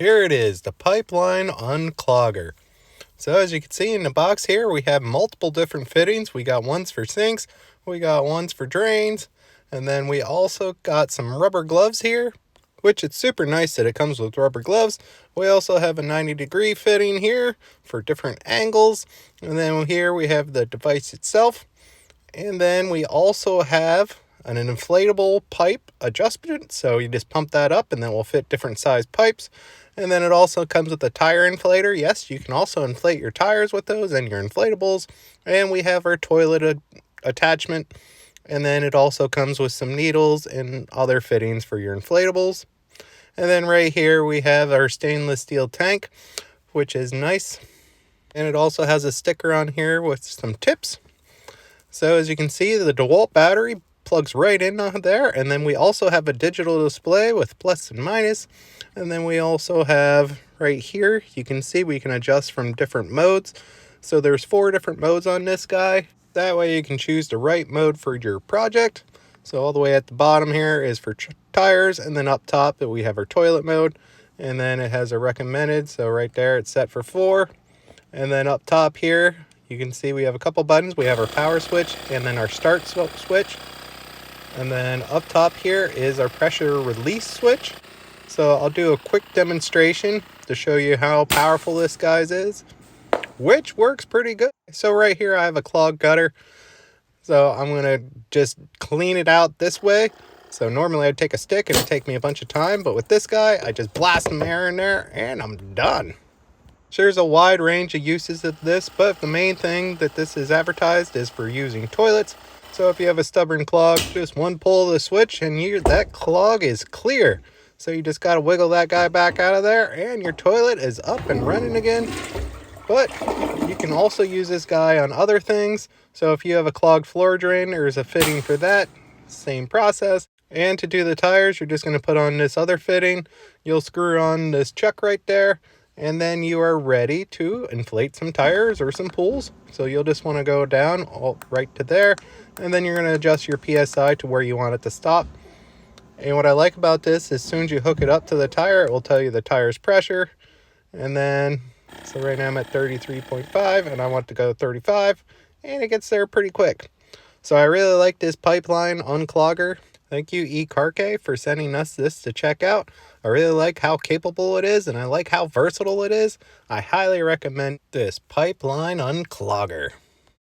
Here it is, the Pipeline Unclogger. So as you can see in the box here, we have multiple different fittings. We got ones for sinks, we got ones for drains, and then we also got some rubber gloves here, which it's super nice that it comes with rubber gloves. We also have a 90-degree fitting here for different angles, and then here we have the device itself. And then we also have an inflatable pipe adjustment, so you just pump that up and then we'll fit different size pipes. And then it also comes with a tire inflator. Yes, you can also inflate your tires with those and your inflatables. And we have our toilet attachment, and then it also comes with some needles and other fittings for your inflatables. And then right here we have our stainless steel tank, which is nice, and it also has a sticker on here with some tips. So as you can see, the DeWalt battery plugs right in there, and then we also have a digital display with plus and minus. And then we also have right here, you can see we can adjust from different modes. So there's 4 different modes on this guy. That way you can choose the right mode for your project. So all the way at the bottom here is for tires, and then up top that we have our toilet mode, and then it has a recommended. So right there it's set for 4. And then up top here, you can see we have a couple buttons. We have our power switch and then our start switch. And then up top here is our pressure release switch. So I'll do a quick demonstration to show you how powerful this guy is, which works pretty good. So right here I have a clogged gutter. So I'm going to just clean it out this way. So normally I'd take a stick and it'd take me a bunch of time, but with this guy, I just blast some air in there and I'm done. There's a wide range of uses of this, but the main thing that this is advertised is for using toilets. So if you have a stubborn clog, just one pull of the switch and that clog is clear. So you just got to wiggle that guy back out of there and your toilet is up and running again. But you can also use this guy on other things. So if you have a clogged floor drain, there's a fitting for that. Same process. And to do the tires, you're just going to put on this other fitting. You'll screw on this chuck right there, and then you are ready to inflate some tires or some pools. So you'll just want to go down all right to there, and then you're going to adjust your PSI to where you want it to stop. And what I like about this, as soon as you hook it up to the tire, it will tell you the tire's pressure. And then, so right now I'm at 33.5 and I want to go 35, and it gets there pretty quick. So I really like this Pipeline Unclogger. Thank you, Ecarke, for sending us this to check out. I really like how capable it is, and I like how versatile it is. I highly recommend this Pipeline Unclogger.